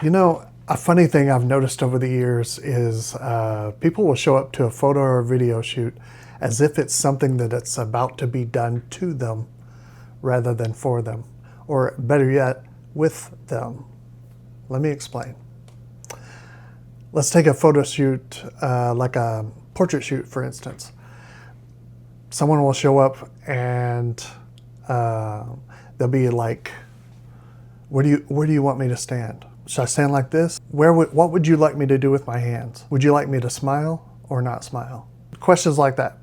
You know, a funny thing I've noticed over the years is people will show up to a photo or video shoot as if it's something that it's about to be done to them rather than for them, or better yet, with them. Let me explain. Let's take a photo shoot, like a portrait shoot, for instance. Someone will show up and they'll be like, where do you want me to stand? Should I stand like this? What would you like me to do with my hands? Would you like me to smile or not smile? Questions like that.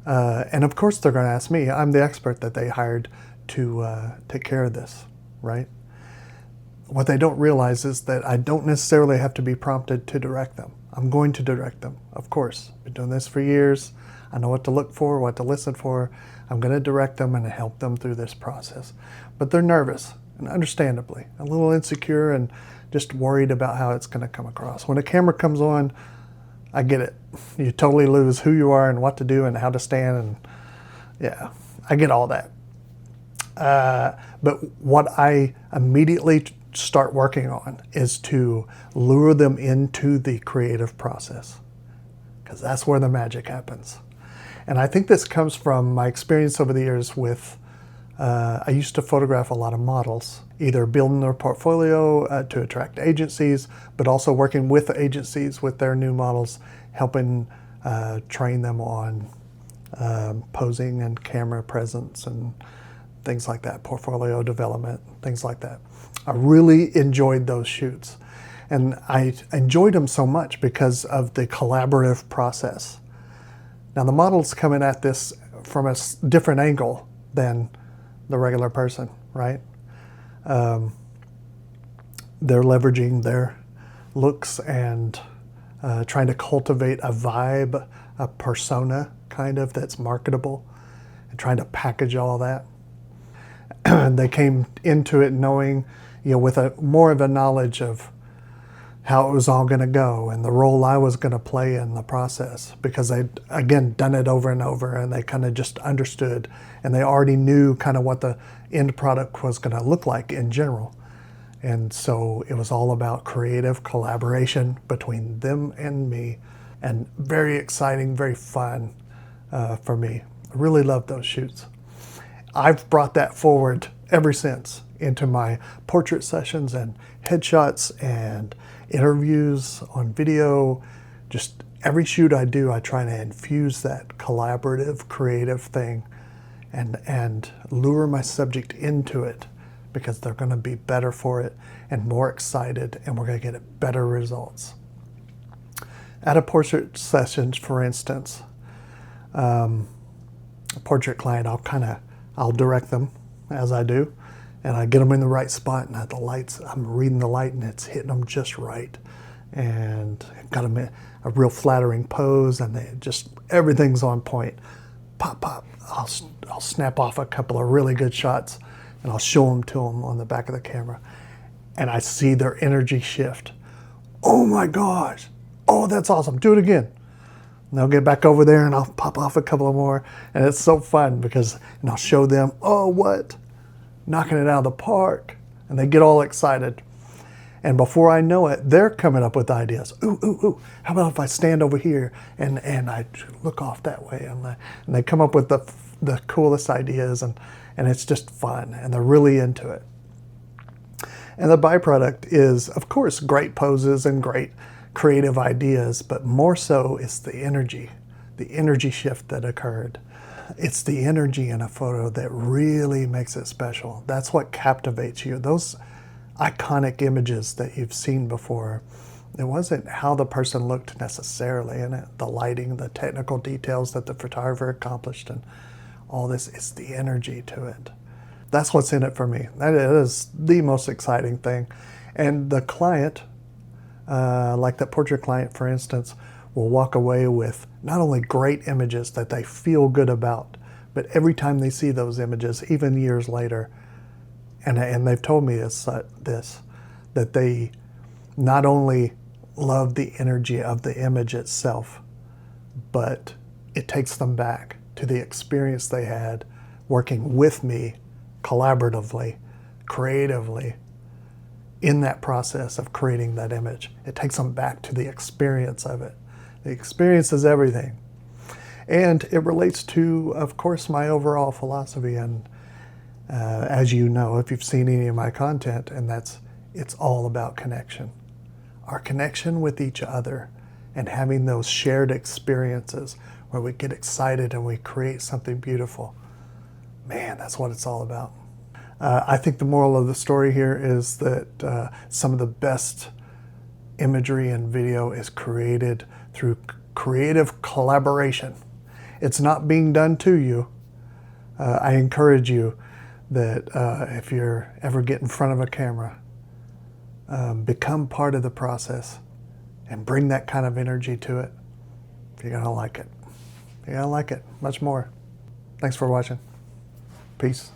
And of course they're going to ask me. I'm the expert that they hired to take care of this, right? What they don't realize is that I don't necessarily have to be prompted to direct them. I'm going to direct them, of course. I've been doing this for years. I know what to look for, what to listen for. I'm going to direct them and help them through this process. But they're nervous, and understandably, a little insecure and just worried about how it's going to come across. When a camera comes on, I get it. You totally lose who you are and what to do and how to stand, and yeah, I get all that. But what I immediately start working on is to lure them into the creative process, because that's where the magic happens. And I think this comes from my experience over the years with, I used to photograph a lot of models, either building their portfolio to attract agencies, but also working with agencies with their new models, helping train them on posing and camera presence and things like that, portfolio development, things like that. I really enjoyed those shoots. And I enjoyed them so much because of the collaborative process. Now the model's coming at this from a different angle than the regular person, right? They're leveraging their looks and trying to cultivate a vibe, a persona kind of that's marketable, and trying to package all that. And they came into it knowing, with more of a knowledge of how it was all going to go and the role I was going to play in the process, because they'd, again, done it over and over, and they kind of just understood, and they already knew kind of what the end product was going to look like in general. And so it was all about creative collaboration between them and me, and very exciting, very fun for me. I really loved those shoots. I've brought that forward ever since into my portrait sessions and headshots and interviews on video. Just every shoot I do, I try to infuse that collaborative, creative thing and lure my subject into it, because they're going to be better for it and more excited, and we're going to get better results. At a portrait session, for instance, a portrait client, I'll direct them as I do, and I get them in the right spot, and at the lights, I'm reading the light and it's hitting them just right, and got them in a real flattering pose, and everything's on point. Pop, pop. I'll snap off a couple of really good shots, and I'll show them to them on the back of the camera, and I see their energy shift. Oh my gosh! Oh, that's awesome! Do it again. And they'll get back over there, and I'll pop off a couple of more, and it's so fun and I'll show them, oh, what? Knocking it out of the park, and they get all excited. And before I know it, they're coming up with ideas. Ooh, ooh, ooh, how about if I stand over here and I look off that way? And they come up with the coolest ideas, and it's just fun, and they're really into it. And the byproduct is, of course, great poses and great creative ideas, but more so it's the energy shift that occurred. It's the energy in a photo that really makes it special. That's what captivates you. Those iconic images that you've seen before, it wasn't how the person looked necessarily in it, the lighting, the technical details that the photographer accomplished, and all this, it's the energy to it. That's what's in it for me. That is the most exciting thing. And the client, like that portrait client, for instance, will walk away with not only great images that they feel good about, but every time they see those images, even years later, and they've told me this, that they not only love the energy of the image itself, but it takes them back to the experience they had working with me collaboratively, creatively, in that process of creating that image. It takes them back to the experience of it. The experience is everything. And it relates to, of course, my overall philosophy. And as you know, if you've seen any of my content, and it's all about connection. Our connection with each other and having those shared experiences where we get excited and we create something beautiful. Man, that's what it's all about. I think the moral of the story here is that some of the best imagery and video is created through creative collaboration. It's not being done to you. I encourage you that if you're ever get in front of a camera, become part of the process and bring that kind of energy to it. You're gonna like it. You're gonna like it much more. Thanks for watching. Peace.